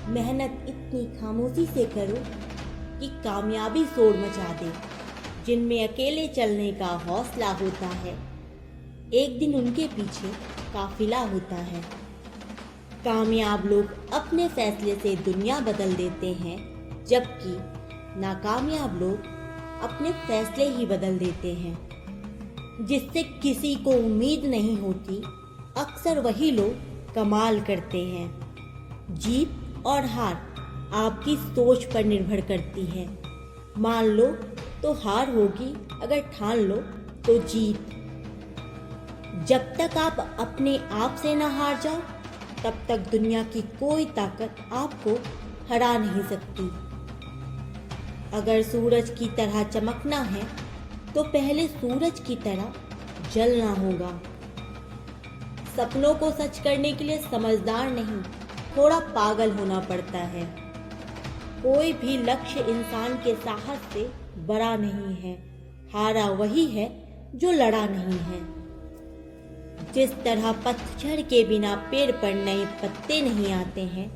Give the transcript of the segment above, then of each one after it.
मेहनत इतनी खामोशी से करो कि कामयाबी शोर मचा दे। जिनमें अकेले चलने का हौसला होता है, एक दिन उनके पीछे काफिला होता है। कामयाब लोग अपने फैसले से दुनिया बदल देते हैं, जबकि नाकामयाब लोग अपने फैसले ही बदल देते हैं। जिससे किसी को उम्मीद नहीं होती, अक्सर वही लोग कमाल करते हैं। जीत और हार आपकी सोच पर निर्भर करती है। मान लो तो हार होगी, अगर ठान लो तो जीत। जब तक आप अपने आप से न हार जाओ, तब तक दुनिया की कोई ताकत आपको हरा नहीं सकती। अगर सूरज की तरह चमकना है, तो पहले सूरज की तरह जलना होगा। सपनों को सच करने के लिए समझदार नहीं, थोड़ा पागल होना पड़ता है। कोई भी लक्ष्य इंसान के साहस से बड़ा नहीं है। हारा वही है जो लड़ा नहीं है। जिस तरह पतझड़ के बिना पेड़ पर नए पत्ते नहीं आते हैं,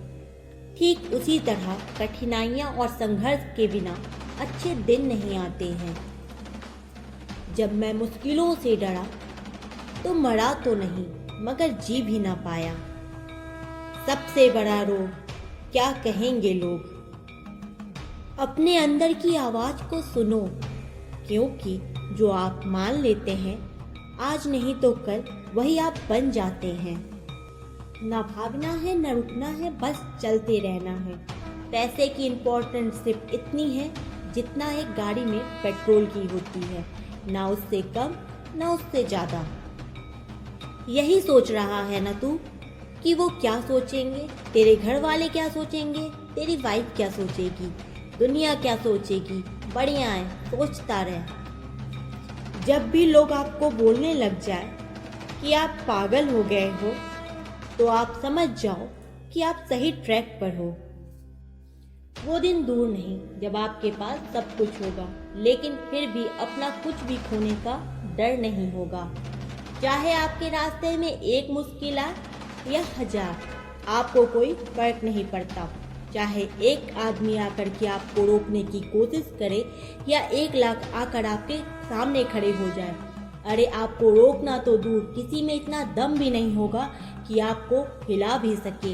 ठीक उसी तरह कठिनाइयां और संघर्ष के बिना अच्छे दिन नहीं आते हैं। जब मैं मुश्किलों से डरा तो मरा तो नहीं, मगर जी भी ना पाया। सबसे बड़ा रोग, क्या कहेंगे लोग। अपने अंदर की आवाज को सुनो, क्योंकि जो आप मान लेते हैं आज नहीं तो कल, वही आप बन जाते हैं। ना भागना है न रुकना है, बस चलते रहना है। पैसे की इम्पोर्टेंस सिर्फ इतनी है जितना एक गाड़ी में पेट्रोल की होती है, ना उससे कम ना उससे ज्यादा। यही सोच रहा है ना तू कि वो क्या सोचेंगे, तेरे घर वाले क्या सोचेंगे, तेरी वाइफ क्या सोचेगी, दुनिया क्या सोचेगी। बढ़िया है, सोचता रहे। जब भी लोग आपको बोलने लग जाए कि आप पागल हो गए हो, तो आप समझ जाओ कि आप सही ट्रैक पर हो। वो दिन दूर नहीं जब आपके पास सब कुछ होगा, लेकिन फिर भी अपना कुछ भी खोने का डर नहीं होगा। चाहे आपके रास्ते में एक मुश्किल आए या 1000, आपको कोई फर्क नहीं पड़ता। चाहे एक आदमी आकर के आपको रोकने की कोशिश करे या 1 लाख आकर आपके सामने खड़े हो जाए, अरे आपको रोकना तो दूर, किसी में इतना दम भी नहीं होगा कि आपको हिला भी सके।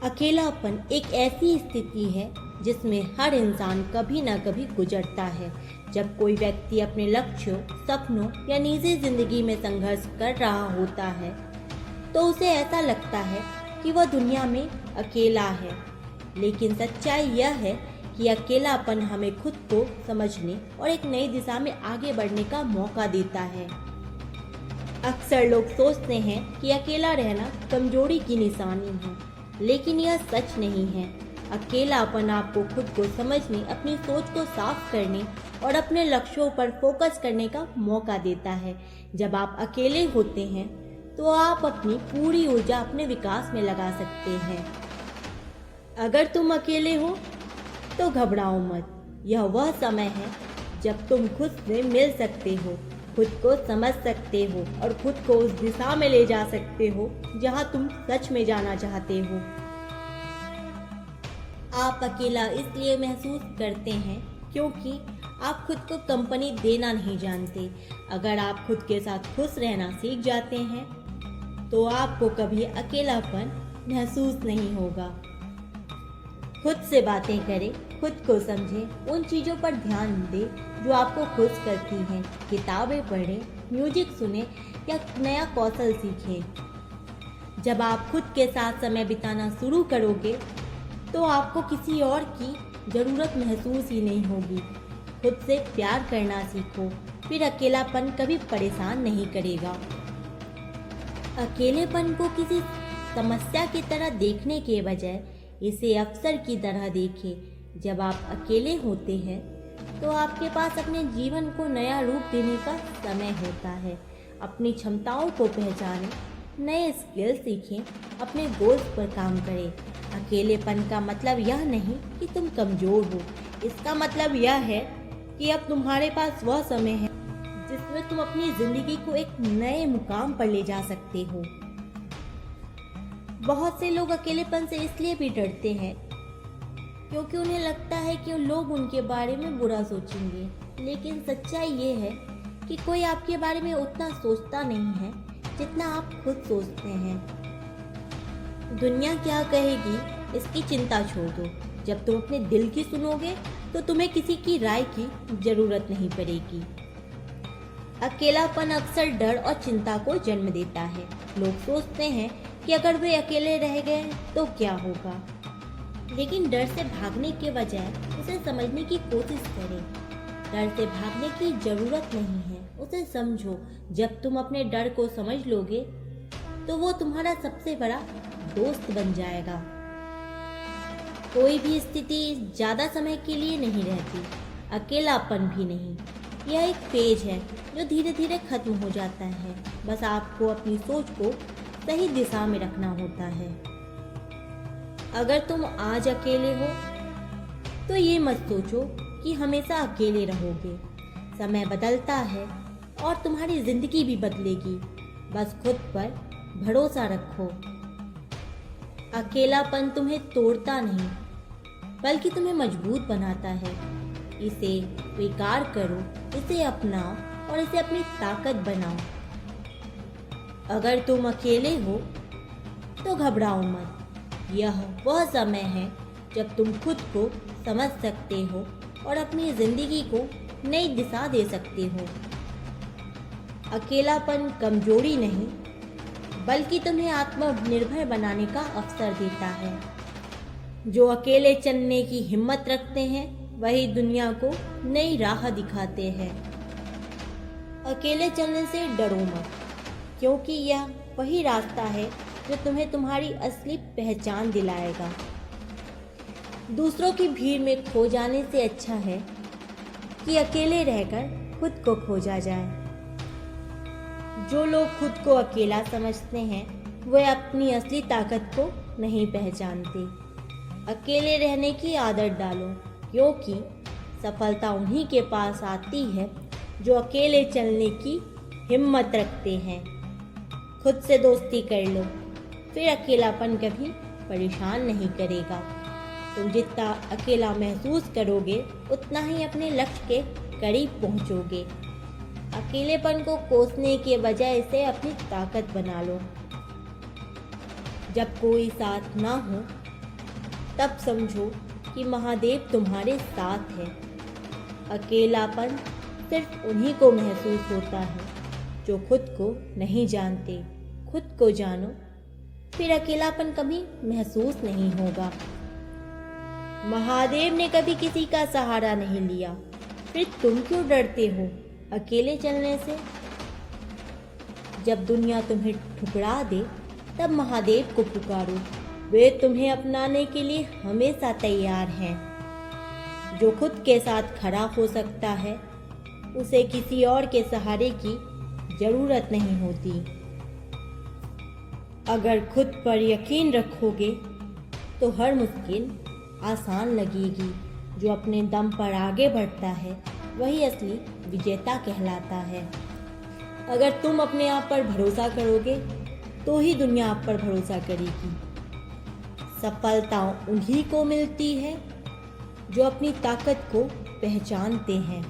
अकेलापन एक ऐसी स्थिति है जिसमें हर इंसान कभी ना कभी गुजरता है। जब कोई व्यक्ति अपने लक्ष्यों, सपनों या निजी जिंदगी में संघर्ष कर रहा होता है, तो उसे ऐसा लगता है कि वह दुनिया में अकेला है। लेकिन सच्चाई यह है कि अकेलापन हमें खुद को समझने और एक नई दिशा में आगे बढ़ने का मौका देता है। अक्सर लोग सोचते हैं कि अकेला रहना कमजोरी की निशानी है, लेकिन यह सच नहीं है। अकेलापन आपको खुद को समझने, अपनी सोच को साफ करने और अपने लक्ष्यों पर फोकस करने का मौका देता है। जब आप अकेले होते हैं तो आप अपनी पूरी ऊर्जा अपने विकास में लगा सकते हैं। अगर तुम अकेले हो तो घबराओ मत। यह वह समय है जब तुम खुद से मिल सकते हो, खुद को समझ सकते हो और खुद को उस दिशा में ले जा सकते हो जहां तुम सच में जाना चाहते हो। आप अकेला इसलिए महसूस करते हैं क्योंकि आप खुद को कंपनी देना नहीं जानते। अगर आप खुद के साथ खुश रहना सीख जाते हैं, तो आपको कभी अकेलापन महसूस नहीं होगा। खुद से बातें करें, खुद को समझें, उन चीज़ों पर ध्यान दें जो आपको खुश करती हैं। किताबें पढ़ें, म्यूजिक सुनें या नया कौशल सीखें। जब आप खुद के साथ समय बिताना शुरू करोगे, तो आपको किसी और की ज़रूरत महसूस ही नहीं होगी। खुद से प्यार करना सीखो, फिर अकेलापन कभी परेशान नहीं करेगा। अकेलेपन को किसी समस्या की तरह देखने के बजाय इसे अवसर की तरह देखें। जब आप अकेले होते हैं तो आपके पास अपने जीवन को नया रूप देने का समय होता है। अपनी क्षमताओं को पहचानें, नए स्किल सीखें, अपने गोल्स पर काम करें। अकेलेपन का मतलब यह नहीं कि तुम कमज़ोर हो, इसका मतलब यह है कि अब तुम्हारे पास वह समय है जिसमें तुम अपनी ज़िंदगी को एक नए मुकाम पर ले जा सकते हो। बहुत से लोग अकेलेपन से इसलिए भी डरते हैं क्योंकि उन्हें लगता है कि लोग उनके बारे में बुरा सोचेंगे। लेकिन सच्चाई ये है कि कोई आपके बारे में उतना सोचता नहीं है जितना आप खुद सोचते हैं। दुनिया क्या कहेगी इसकी चिंता छोड़ दो। जब तुम अपने दिल की सुनोगे तो तुम्हें किसी की राय की जरूरत नहीं पड़ेगी। अकेलापन अक्सर डर और चिंता को जन्म देता है। लोग सोचते हैं कि अगर वे अकेले रह गए तो क्या होगा, लेकिन डर से भागने के बजाय उसे समझने की कोशिश करें। डर से भागने की जरूरत नहीं है, उसे समझो। जब तुम अपने डर को समझ लोगे तो वो तुम्हारा सबसे बड़ा दोस्त बन जाएगा। कोई भी स्थिति ज़्यादा समय के लिए नहीं रहती, अकेलापन भी नहीं। यह एक फेज है जो धीरे धीरे खत्म हो जाता है। बस आपको अपनी सोच को सही दिशा में रखना होता है। अगर तुम आज अकेले हो तो ये मत सोचो कि हमेशा अकेले रहोगे। समय बदलता है और तुम्हारी जिंदगी भी बदलेगी। बस खुद पर भरोसा रखो। अकेलापन तुम्हें तोड़ता नहीं बल्कि तुम्हें मजबूत बनाता है। इसे स्वीकार करो, इसे अपनाओ और इसे अपनी ताकत बनाओ। अगर तुम अकेले हो तो घबराओ मत। यह वह समय है जब तुम खुद को समझ सकते हो और अपनी जिंदगी को नई दिशा दे सकते हो। अकेलापन कमजोरी नहीं बल्कि तुम्हें आत्मनिर्भर बनाने का अवसर देता है। जो अकेले चलने की हिम्मत रखते हैं वही दुनिया को नई राह दिखाते हैं। अकेले चलने से डरो मत, क्योंकि यह वही रास्ता है जो तुम्हें तुम्हारी असली पहचान दिलाएगा। दूसरों की भीड़ में खो जाने से अच्छा है कि अकेले रहकर खुद को खोजा जाए। जो लोग खुद को अकेला समझते हैं वे अपनी असली ताकत को नहीं पहचानते। अकेले रहने की आदत डालो, क्योंकि सफलता उन्हीं के पास आती है जो अकेले चलने की हिम्मत रखते हैं। खुद से दोस्ती कर लो, फिर अकेलापन कभी परेशान नहीं करेगा। तुम जितना अकेला महसूस करोगे उतना ही अपने लक्ष्य के करीब पहुंचोगे। अकेलेपन को कोसने के बजाय इसे अपनी ताकत बना लो। जब कोई साथ ना हो तब समझो कि महादेव तुम्हारे साथ है। अकेलापन सिर्फ उन्हीं को महसूस होता है जो खुद को नहीं जानते। खुद को जानो, फिर अकेलापन कभी महसूस नहीं होगा। महादेव ने कभी किसी का सहारा नहीं लिया, फिर तुम क्यों डरते हो अकेले चलने से? जब दुनिया तुम्हें ठुकरा दे तब महादेव को पुकारो, वे तुम्हें अपनाने के लिए हमेशा तैयार हैं। जो खुद के साथ खड़ा हो सकता है उसे किसी और के सहारे की जरूरत नहीं होती। अगर खुद पर यकीन रखोगे तो हर मुश्किल आसान लगेगी। जो अपने दम पर आगे बढ़ता है वही असली विजेता कहलाता है। अगर तुम अपने आप पर भरोसा करोगे तो ही दुनिया आप पर भरोसा करेगी। सफलता उन्हीं को मिलती है जो अपनी ताकत को पहचानते हैं।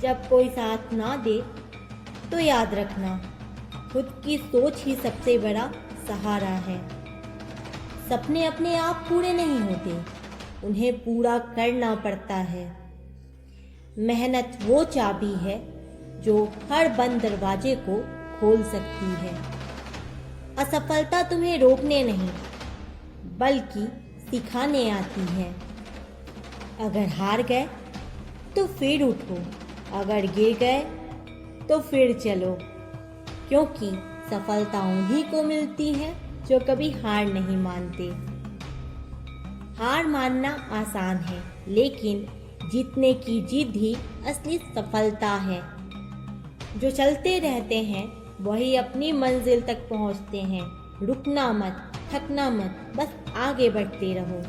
जब कोई साथ ना दे तो याद रखना, खुद की सोच ही सबसे बड़ा सहारा है। सपने अपने आप पूरे नहीं होते, उन्हें पूरा करना पड़ता है। मेहनत वो चाबी है जो हर बंद दरवाजे को खोल सकती है। असफलता तुम्हें रोकने नहीं बल्कि सिखाने आती है। अगर हार गए तो फिर उठो, अगर गिर गए तो फिर चलो, क्योंकि सफलता उन्हीं को मिलती है जो कभी हार नहीं मानते। हार मानना आसान है, लेकिन जीतने की जिद ही असली सफलता है। जो चलते रहते हैं वही अपनी मंजिल तक पहुंचते हैं। रुकना मत, थकना मत, बस आगे बढ़ते रहो।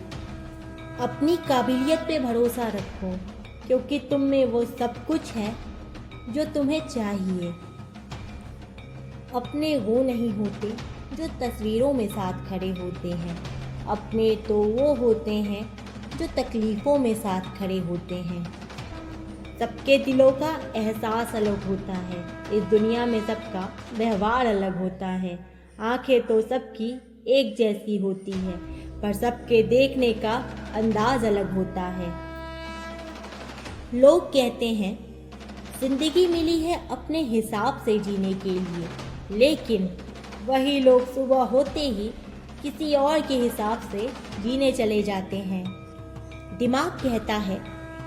अपनी काबिलियत पे भरोसा रखो, क्योंकि तुम में वो सब कुछ है जो तुम्हें चाहिए। अपने वो नहीं होते जो तस्वीरों में साथ खड़े होते हैं। अपने तो वो होते हैं जो तकलीफ़ों में साथ खड़े होते हैं। सबके दिलों का एहसास अलग होता है। इस दुनिया में सबका व्यवहार अलग होता है। आंखें तो सबकी एक जैसी होती है, पर सबके देखने का अंदाज अलग होता है। लोग कहते हैं जिंदगी मिली है अपने हिसाब से जीने के लिए, लेकिन वही लोग सुबह होते ही किसी और के हिसाब से जीने चले जाते हैं। दिमाग कहता है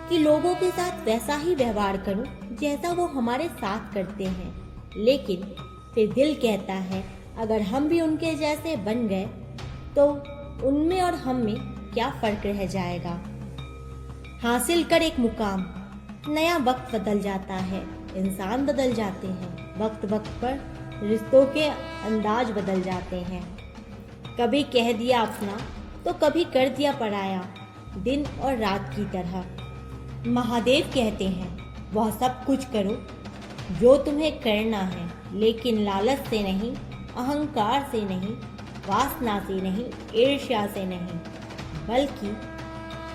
कि लोगों के साथ वैसा ही व्यवहार करूं जैसा वो हमारे साथ करते हैं, लेकिन फिर दिल कहता है अगर हम भी उनके जैसे बन गए तो उनमें और हम में क्या फ़र्क रह जाएगा। हासिल कर एक मुकाम, नया वक्त बदल जाता है, इंसान बदल जाते हैं, वक्त वक्त पर रिश्तों के अंदाज बदल जाते हैं। कभी कह दिया अपना तो कभी कर दिया पराया, दिन और रात की तरह। महादेव कहते हैं वह सब कुछ करो जो तुम्हें करना है, लेकिन लालच से नहीं, अहंकार से नहीं, वासना से नहीं, ईर्ष्या से नहीं, बल्कि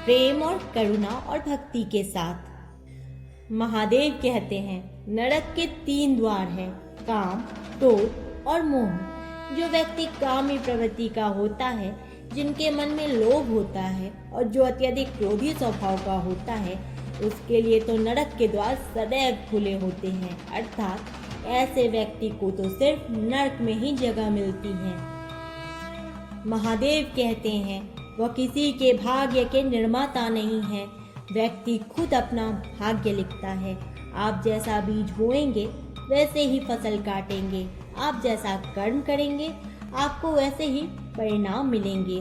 प्रेम और करुणा और भक्ति के साथ। महादेव कहते हैं नरक के 3 द्वार हैं, काम, क्रोध और मोह। जो व्यक्ति कामी प्रवृत्ति का होता है, जिनके मन में लोभ होता है और जो अत्यधिक क्रोधी स्वभाव का होता है, उसके लिए तो नरक के द्वार सदैव खुले होते हैं। अर्थात ऐसे व्यक्ति को तो सिर्फ नरक में ही जगह मिलती है। महादेव कहते हैं वह किसी के भाग्य के निर्माता नहीं है, व्यक्ति खुद अपना भाग्य लिखता है। आप जैसा बीज बोएंगे वैसे ही फसल काटेंगे, आप जैसा कर्म करेंगे आपको वैसे ही परिणाम मिलेंगे।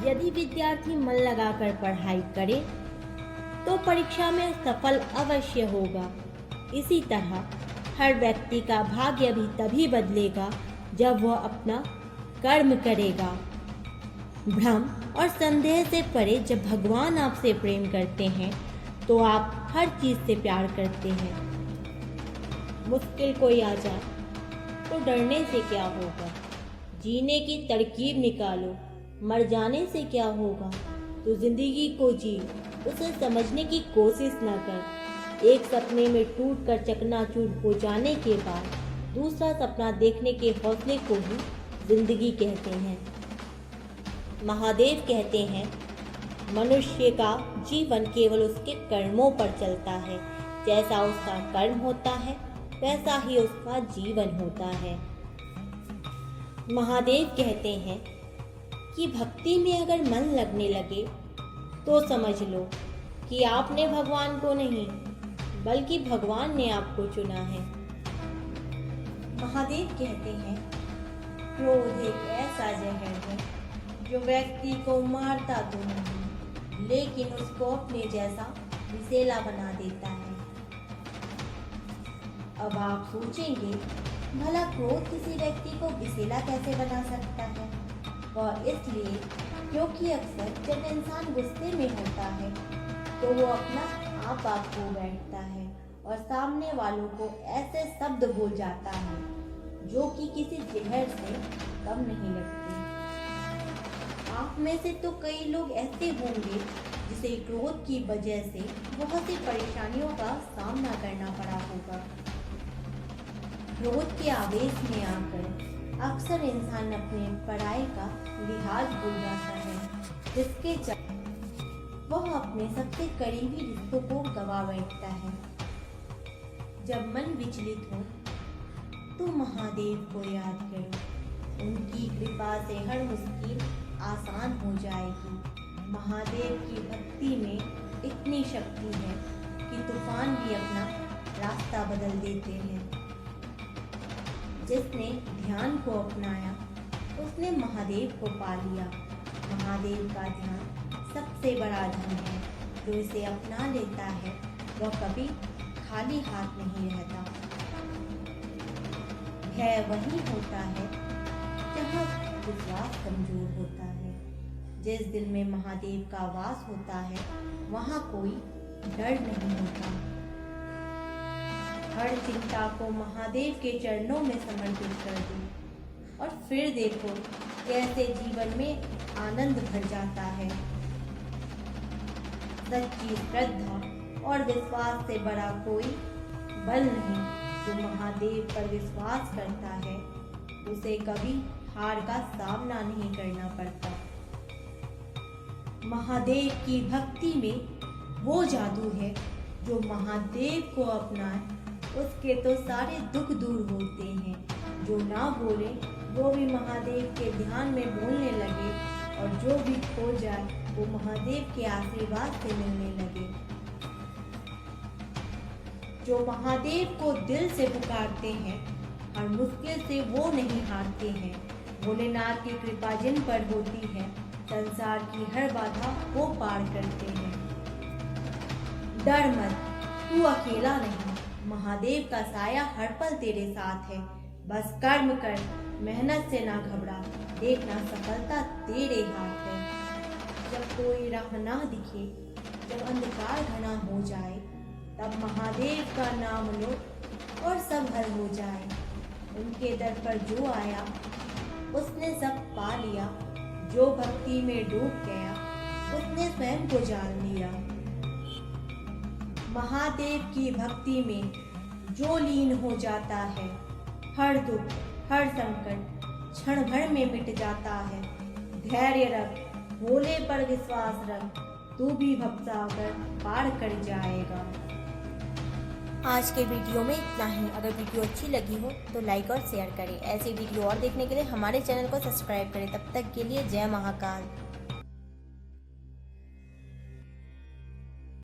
यदि विद्यार्थी मन लगाकर पढ़ाई करे तो परीक्षा में सफल अवश्य होगा। इसी तरह हर व्यक्ति का भाग्य भी तभी बदलेगा जब वह अपना कर्म करेगा। भ्रम और संदेह से परे जब भगवान आपसे प्रेम करते हैं तो आप हर चीज़ से प्यार करते हैं। मुश्किल कोई आ जाए तो डरने से क्या होगा, जीने की तरकीब निकालो। मर जाने से क्या होगा, तो जिंदगी को जी, उसे समझने की कोशिश न कर। एक सपने में टूटकर चकनाचूर हो जाने के बाद दूसरा सपना देखने के हौसले को ही जिंदगी कहते हैं। महादेव कहते हैं मनुष्य का जीवन केवल उसके कर्मों पर चलता है। जैसा उसका कर्म होता है वैसा ही उसका जीवन होता है। महादेव कहते हैं कि भक्ति में अगर मन लगने लगे तो समझ लो कि आपने भगवान को नहीं बल्कि भगवान ने आपको चुना है। महादेव कहते हैं क्रोध एक ऐसा जहर है जो व्यक्ति को मारता तो नहीं, लेकिन उसको अपने जैसा विषैला बना देता है। अब आप सोचेंगे भला क्रोध किसी व्यक्ति को विषैला कैसे बना सकता है। वह इसलिए क्योंकि अक्सर जब इंसान गुस्से में होता है तो वो अपना आप खो बैठता है और सामने वालों को ऐसे शब्द बोल जाता है जो कि किसी जहर से कम नहीं लगते। आप में से तो कई लोग ऐसे होंगे जिसे क्रोध की वजह से बहुत सी परेशानियों का सामना करना पड़ा होगा। क्रोध के आवेश में आकर अक्सर इंसान अपने पराये का लिहाज भूल जाता है, जिसके वह अपने सबसे करीबी रिश्तों को गवा बैठता है। जब मन विचलित हो तो महादेव को याद करो, उनकी कृपा से हर मुश्किल आसान हो जाएगी। महादेव की भक्ति में इतनी शक्ति है कि तूफान भी अपना रास्ता बदल देते हैं। जिसने ध्यान को अपनाया उसने महादेव को पा लिया। महादेव का ध्यान सबसे बड़ा धन है, जो इसे अपना लेता है वह कभी खाली हाथ नहीं रहता। भय वही होता है जहाँ विश्वास कमजोर होता है। जिस दिल में महादेव का वास होता है वहाँ कोई डर नहीं होता। हर चिंता को महादेव के चरणों में समर्पित कर दो। और फिर देखो कैसे जीवन में आनंद भर जाता है। सच्ची श्रद्धा और विश्वास से बड़ा कोई बल नहीं। जो महादेव पर विश्वास करता है उसे कभी हार का सामना नहीं करना पड़ता। महादेव की भक्ति में वो जादू है जो महादेव को अपनाए उसके तो सारे दुख दूर होते हैं। जो ना बोले वो भी महादेव के ध्यान में बोलने लगे और जो भी खो जाए वो महादेव के आशीर्वाद से मिलने लगे। जो महादेव को दिल से पुकारते हैं हर मुश्किल से वो नहीं हारते हैं। भोलेनाथ की कृपा जिन पर होती है संसार की हर बाधा वो पार करते हैं। डर मत, तू अकेला नहीं, महादेव का साया हर पल तेरे साथ है। बस कर्म कर, मेहनत से ना घबरा, देखना सफलता तेरे हाथ है। जब कोई राह ना दिखे, जब अंधकार घना हो जाए, तब महादेव का नाम लो और सब हल हो जाए। उनके दर पर जो आया उसने सब पा लिया। जो भक्ति में डूब गया उसने स्वयं को जान लिया। महादेव की भक्ति में जो लीन हो जाता है हर दुख हर संकट क्षण भर में मिट जाता है। धैर्य रख, भोले पर विश्वास रख, तू भी भवसागर पार कर जाएगा। आज के वीडियो में इतना ही। अगर वीडियो अच्छी लगी हो तो लाइक और शेयर करें। ऐसे वीडियो और देखने के लिए हमारे चैनल को सब्सक्राइब करें। तब तक के लिए जय महाकाल।